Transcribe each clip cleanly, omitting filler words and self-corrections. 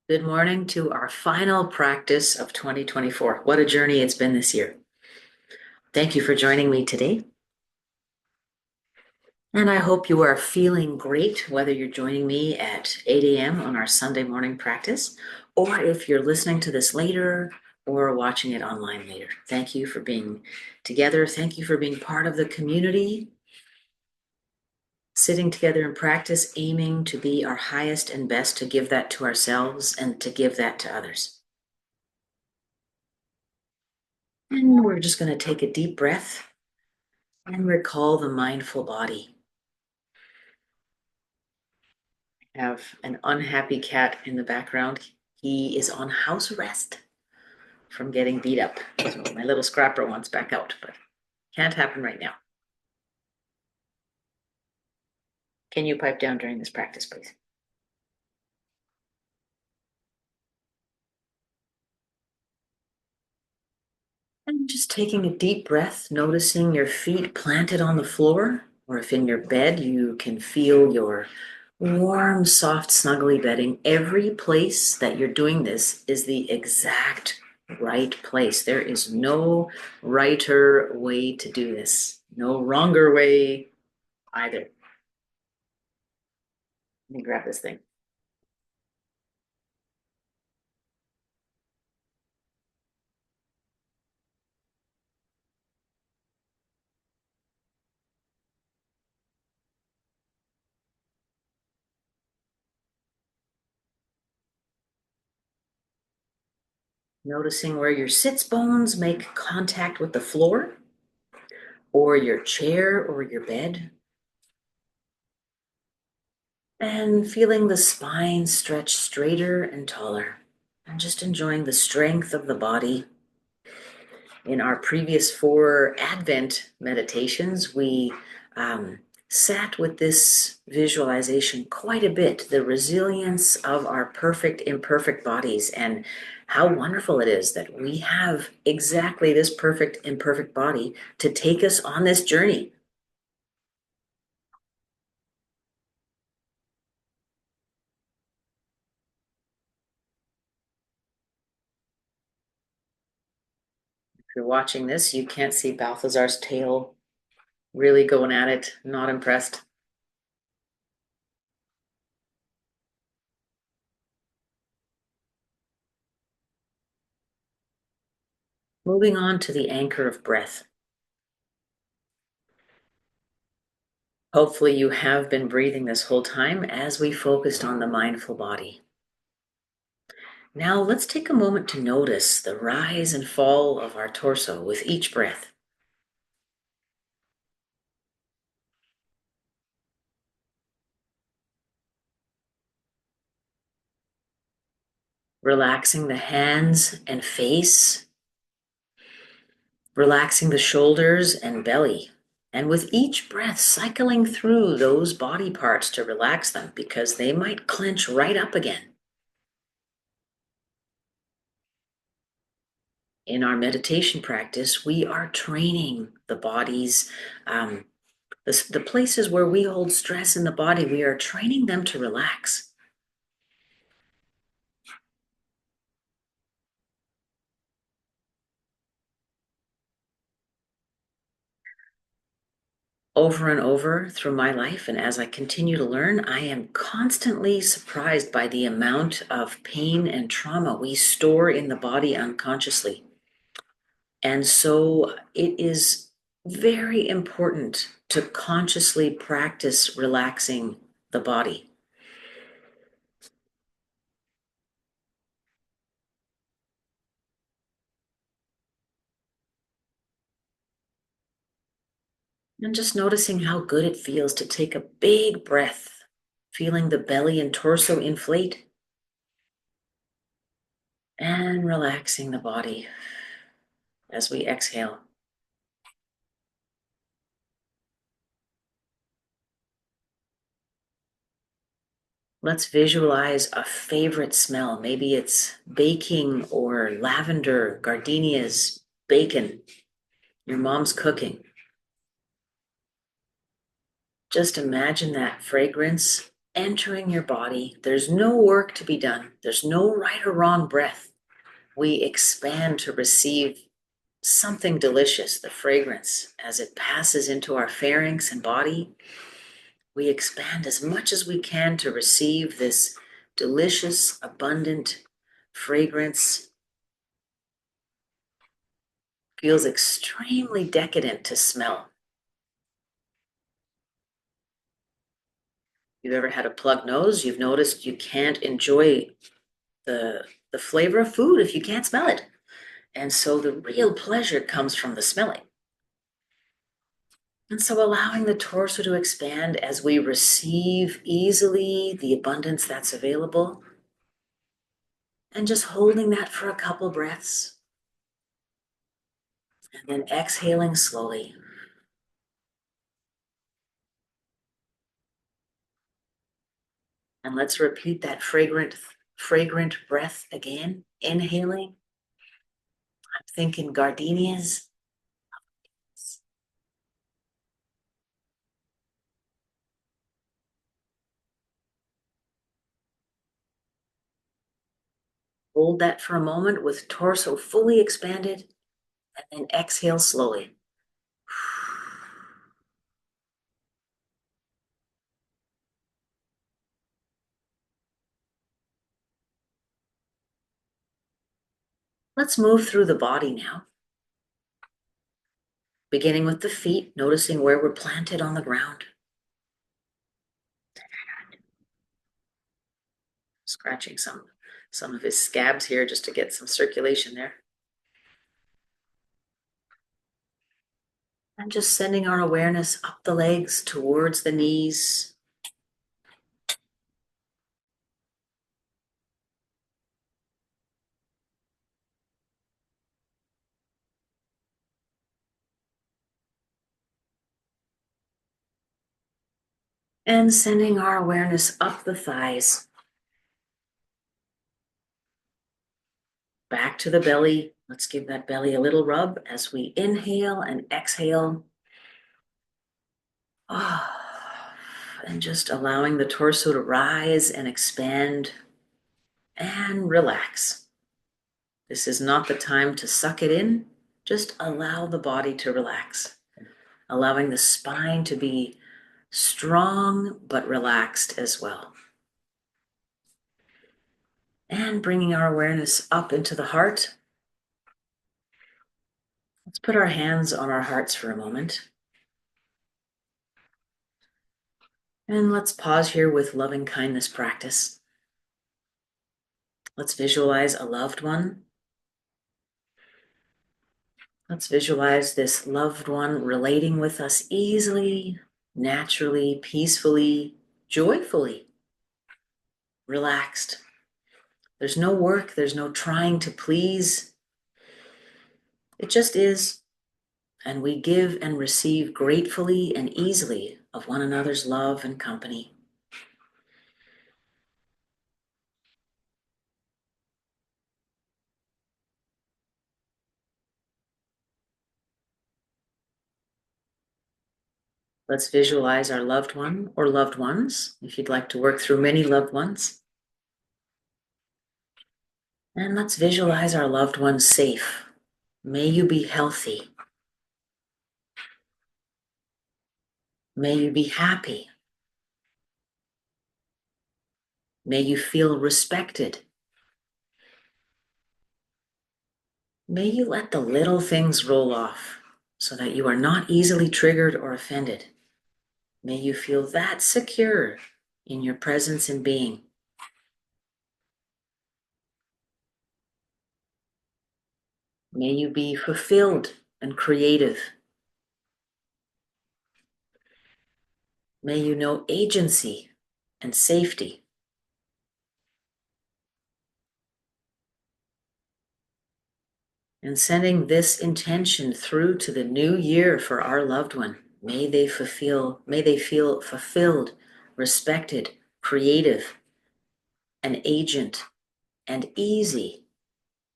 Good morning to our final practice of 2024. What a journey it's been this year. Thank you for joining me today. And I hope you are feeling great, whether you're joining me at 8 a.m. on our Sunday morning practice, or if you're listening to this later or watching it online later. Thank you for being together. Thank you for being part of the community, sitting together in practice, aiming to be our highest and best, to give that to ourselves and to give that to others. And we're just going to take a deep breath and recall the mindful body. I have an unhappy cat in the background. He is on house arrest from getting beat up. So my little scrapper wants back out, but can't happen right now. Can you pipe down during this practice, please? And just taking a deep breath, noticing your feet planted on the floor, or if in your bed, you can feel your warm, soft, snuggly bedding. Every place that you're doing this is the exact right place. There is no righter way to do this, no wronger way either. Let me grab this thing. Noticing where your sits bones make contact with the floor, or your chair, or your bed. And feeling the spine stretch straighter and taller. And just enjoying the strength of the body. In our previous 4 Advent meditations, we sat with this visualization quite a bit, the resilience of our perfect, imperfect bodies, and how wonderful it is that we have exactly this perfect, imperfect body to take us on this journey. If you're watching this, you can't see Balthazar's tail really going at it, not impressed. Moving on to the anchor of breath. Hopefully you have been breathing this whole time as we focused on the mindful body. Now let's take a moment to notice the rise and fall of our torso with each breath. Relaxing the hands and face, relaxing the shoulders and belly. And with each breath, cycling through those body parts to relax them because they might clench right up again. In our meditation practice, we are training the body's, the places where we hold stress in the body, we are training them to relax. Over and over through my life, and as I continue to learn, I am constantly surprised by the amount of pain and trauma we store in the body unconsciously. And so it is very important to consciously practice relaxing the body. And just noticing how good it feels to take a big breath, feeling the belly and torso inflate, and relaxing the body as we exhale. Let's visualize a favorite smell. Maybe it's baking or lavender, gardenias, bacon, your mom's cooking. Just imagine that fragrance entering your body. There's no work to be done. There's no right or wrong breath. We expand to receive something delicious, the fragrance, as it passes into our pharynx and body. We expand as much as we can to receive this delicious, abundant fragrance. Feels extremely decadent to smell. You've ever had a plugged nose? You've noticed you can't enjoy the flavor of food if you can't smell it. And so the real pleasure comes from the smelling. And so allowing the torso to expand as we receive easily the abundance that's available. And just holding that for a couple breaths. And then exhaling slowly. And let's repeat that fragrant breath again. Inhaling. I'm thinking gardenias. Hold that for a moment with torso fully expanded, and then exhale slowly. Let's move through the body now. Beginning with the feet, noticing where we're planted on the ground. Scratching some of his scabs here just to get some circulation there. And just sending our awareness up the legs towards the knees. And sending our awareness up the thighs. Back to the belly. Let's give that belly a little rub as we inhale and exhale. And just allowing the torso to rise and expand and relax. This is not the time to suck it in. Just allow the body to relax. Allowing the spine to be strong but relaxed as well. And bringing our awareness up into the heart. Let's put our hands on our hearts for a moment. And let's pause here with loving kindness practice. Let's visualize a loved one. Let's visualize this loved one relating with us easily, naturally, peacefully, joyfully, relaxed. There's no work, there's no trying to please. It just is. And we give and receive gratefully and easily of one another's love and company. Let's visualize our loved one or loved ones, if you'd like to work through many loved ones. And let's visualize our loved ones safe. May you be healthy. May you be happy. May you feel respected. May you let the little things roll off so that you are not easily triggered or offended. May you feel that secure in your presence and being. May you be fulfilled and creative. May you know agency and safety. And sending this intention through to the new year for our loved one. May they feel fulfilled, respected, creative, an agent, and easy,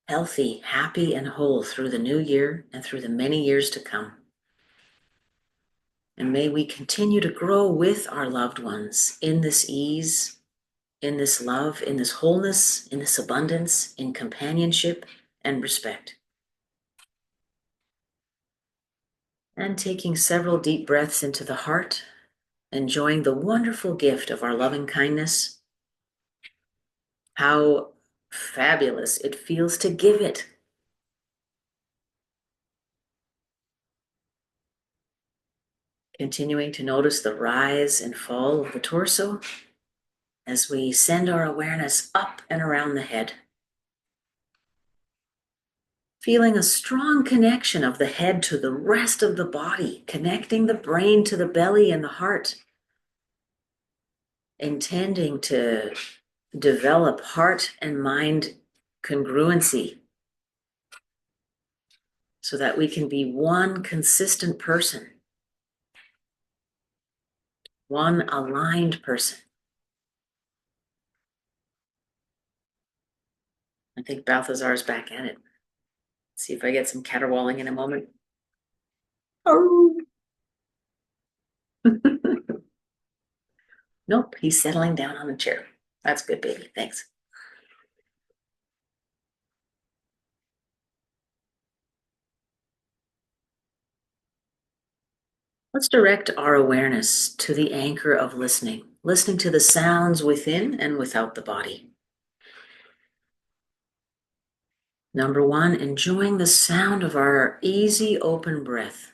healthy, happy, and whole through the new year and through the many years to come. And may we continue to grow with our loved ones in this ease, in this love, in this wholeness, in this abundance, in companionship and respect. And taking several deep breaths into the heart, enjoying the wonderful gift of our loving kindness. How fabulous it feels to give it. Continuing to notice the rise and fall of the torso as we send our awareness up and around the head. Feeling a strong connection of the head to the rest of the body, connecting the brain to the belly and the heart. Intending to develop heart and mind congruency so that we can be one consistent person, one aligned person. I think Balthazar's back at it. See if I get some caterwauling in a moment. Oh. Nope, he's settling down on the chair. That's good, baby. Thanks. Let's direct our awareness to the anchor of listening, listening to the sounds within and without the body. Number one, enjoying the sound of our easy, open breath.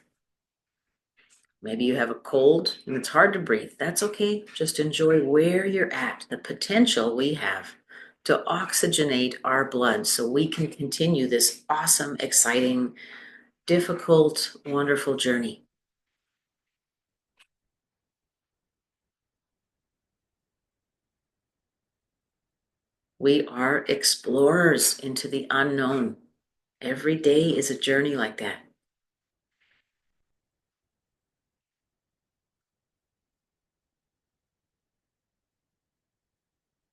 Maybe you have a cold and it's hard to breathe. That's okay. Just enjoy where you're at, the potential we have to oxygenate our blood so we can continue this awesome, exciting, difficult, wonderful journey. We are explorers into the unknown. Every day is a journey like that.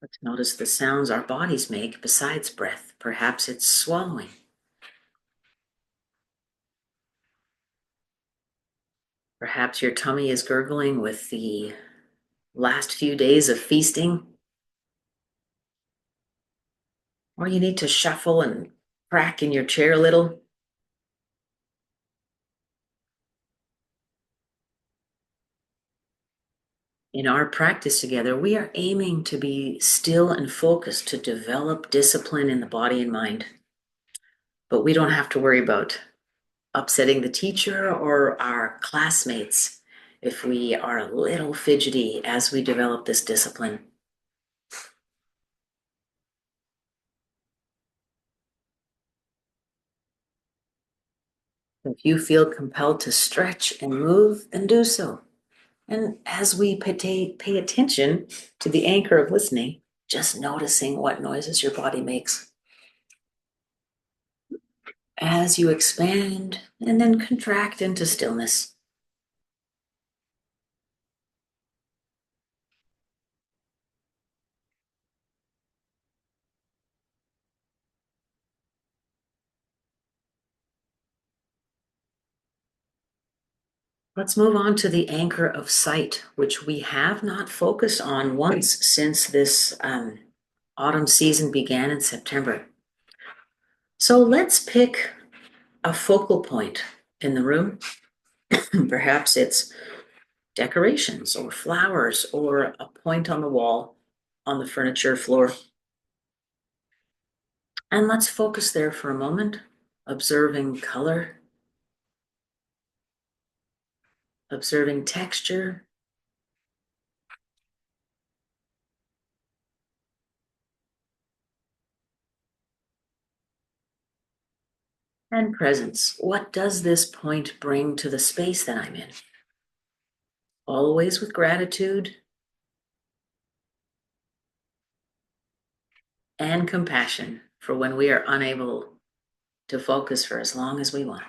Let's notice the sounds our bodies make besides breath. Perhaps it's swallowing. Perhaps your tummy is gurgling with the last few days of feasting. Or you need to shuffle and crack in your chair a little. In our practice together, we are aiming to be still and focused to develop discipline in the body and mind. But we don't have to worry about upsetting the teacher or our classmates if we are a little fidgety as we develop this discipline. If you feel compelled to stretch and move, then do so. And as we pay attention to the anchor of listening, just noticing what noises your body makes. As you expand and then contract into stillness. Let's move on to the anchor of sight, which we have not focused on once since this autumn season began in September. So let's pick a focal point in the room. Perhaps it's decorations or flowers or a point on the wall, on the furniture floor. And let's focus there for a moment, observing color, observing texture, and presence. What does this point bring to the space that I'm in? Always with gratitude and compassion for when we are unable to focus for as long as we want.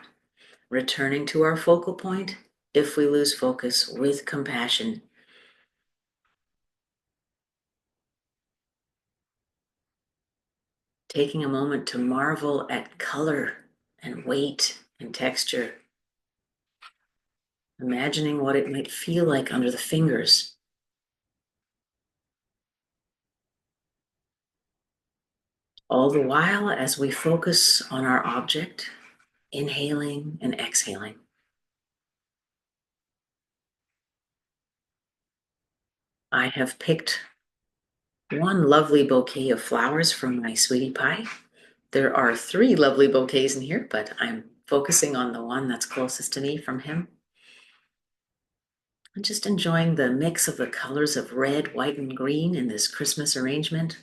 Returning to our focal point if we lose focus with compassion. Taking a moment to marvel at color and weight and texture. imagining what it might feel like under the fingers. All the while, as we focus on our object, inhaling and exhaling. I have picked one lovely bouquet of flowers from my sweetie pie. There are 3 lovely bouquets in here, but I'm focusing on the one that's closest to me from him. I'm just enjoying the mix of the colors of red, white, and green in this Christmas arrangement.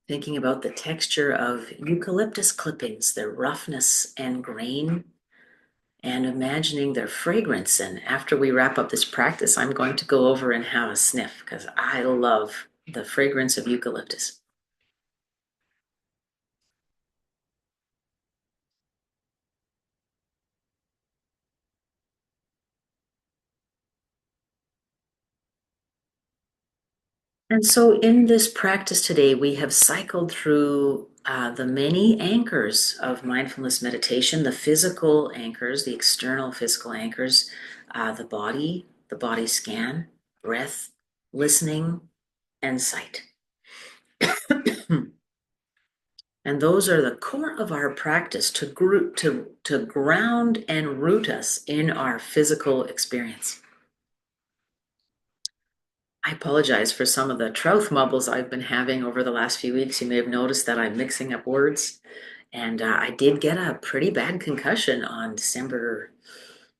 Thinking about the texture of eucalyptus clippings, their roughness and grain, and imagining their fragrance. And after we wrap up this practice, I'm going to go over and have a sniff because I love the fragrance of eucalyptus. And so, in this practice today, we have cycled through the many anchors of mindfulness meditation, the physical anchors, the external physical anchors, the body scan, breath, listening, and sight. And those are the core of our practice to ground and root us in our physical experience. I apologize for some of the trout mumbles I've been having over the last few weeks. You may have noticed that I'm mixing up words. And I did get a pretty bad concussion on December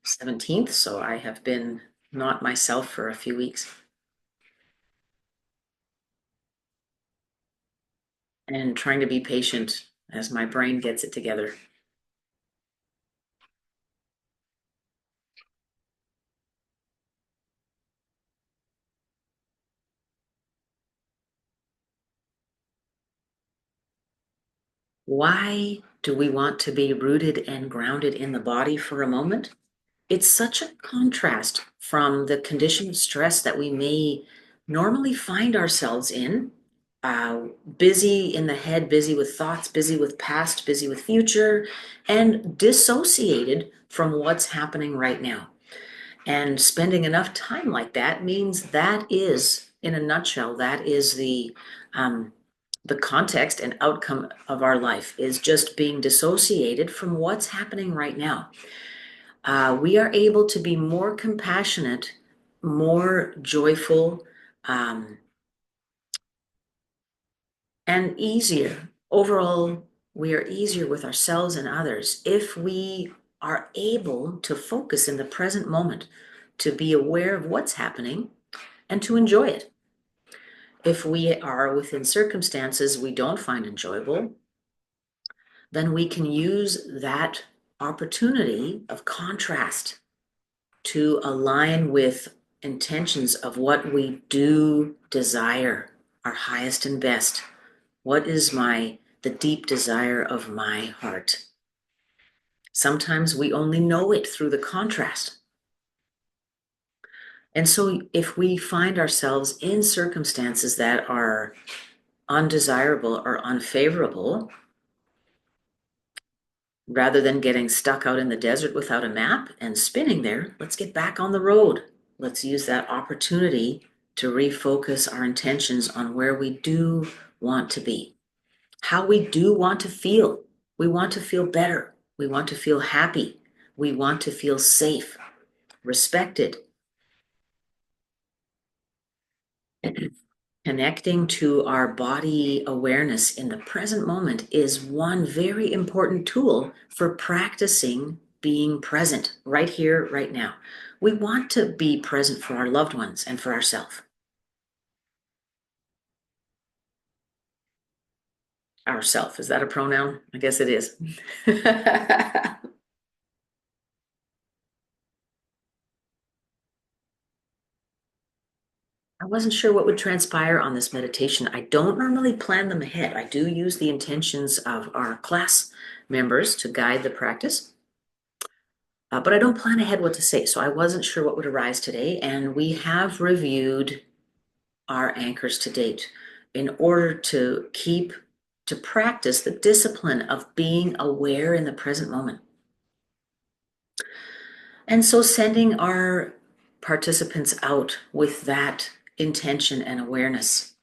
17th, so I have been not myself for a few weeks. And trying to be patient as my brain gets it together. Why do we want to be rooted and grounded in the body for a moment? It's such a contrast from the condition of stress that we may normally find ourselves in. Busy in the head, busy with thoughts, busy with past, busy with future, and dissociated from what's happening right now. And spending enough time like that means that is, in a nutshell, that is the context and outcome of our life is just being dissociated from what's happening right now. We are able to be more compassionate, more joyful, um, and easier. Overall, we are easier with ourselves and others if we are able to focus in the present moment, to be aware of what's happening, and to enjoy it. If we are within circumstances we don't find enjoyable, then we can use that opportunity of contrast to align with intentions of what we do desire, our highest and best. What is the deep desire of my heart? Sometimes we only know it through the contrast. And so if we find ourselves in circumstances that are undesirable or unfavorable, rather than getting stuck out in the desert without a map and spinning there, let's get back on the road. Let's use that opportunity to refocus our intentions on where we do want to be, how we do want to feel. We want to feel better. We want to feel happy. We want to feel safe, respected. Connecting to our body awareness in the present moment is one very important tool for practicing being present right here, right now. We want to be present for our loved ones and for ourselves. Ourself, is that a pronoun? I guess it is. I wasn't sure what would transpire on this meditation. I don't normally plan them ahead. I do use the intentions of our class members to guide the practice. But I don't plan ahead what to say, so I wasn't sure what would arise today. And we have reviewed our anchors to date in order to keep to practice the discipline of being aware in the present moment. And so sending our participants out with that intention and awareness.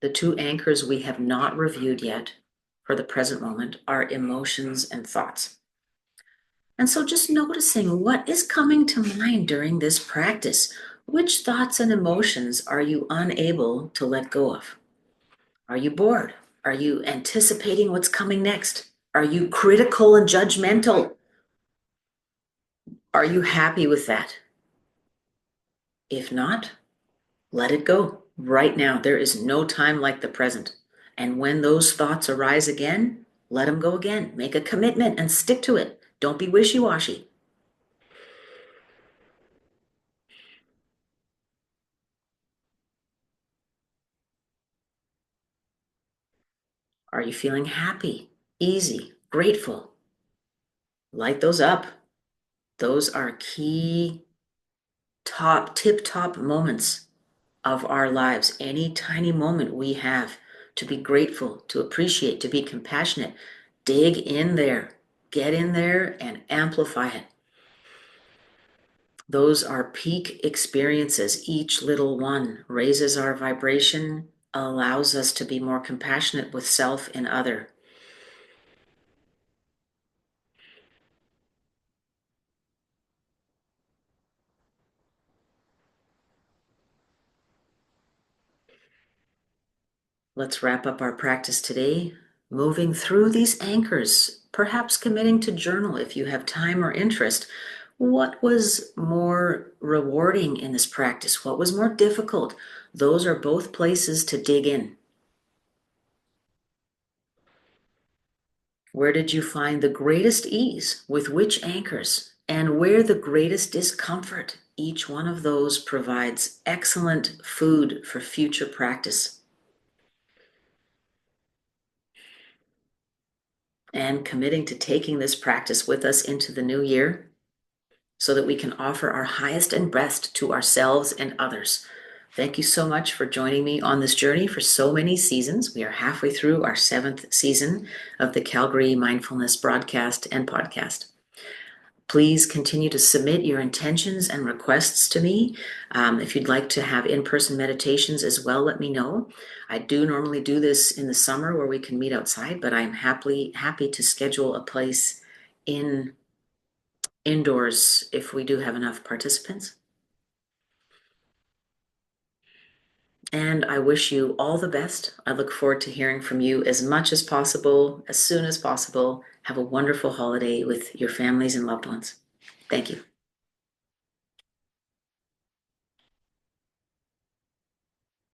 The two anchors we have not reviewed yet for the present moment are emotions and thoughts. And so just noticing what is coming to mind during this practice. Which thoughts and emotions are you unable to let go of? Are you bored? Are you anticipating what's coming next? Are you critical and judgmental? Are you happy with that? If not, let it go. Right now, there is no time like the present. And when those thoughts arise again, let them go again. Make a commitment and stick to it. Don't be wishy-washy. Are you feeling happy, easy, grateful? Light those up. Those are key tip-top moments of our lives. Any tiny moment we have to be grateful, to appreciate, to be compassionate, dig in there, get in there and amplify it. Those are peak experiences. Each little one raises our vibration, allows us to be more compassionate with self and other. Let's wrap up our practice today, moving through these anchors, perhaps committing to journal if you have time or interest. What was more rewarding in this practice? What was more difficult? Those are both places to dig in. Where did you find the greatest ease with which anchors, and where the greatest discomfort? Each one of those provides excellent food for future practice. And committing to taking this practice with us into the new year so that we can offer our highest and best to ourselves and others. Thank you so much for joining me on this journey for so many seasons. We are halfway through our 7th season of the Calgary Mindfulness broadcast and podcast. Please continue to submit your intentions and requests to me. If you'd like to have in-person meditations as well, let me know. I do normally do this in the summer where we can meet outside, but I'm happy to schedule a place indoors if we do have enough participants. And I wish you all the best. I look forward to hearing from you as much as possible, as soon as possible. Have a wonderful holiday with your families and loved ones. Thank you.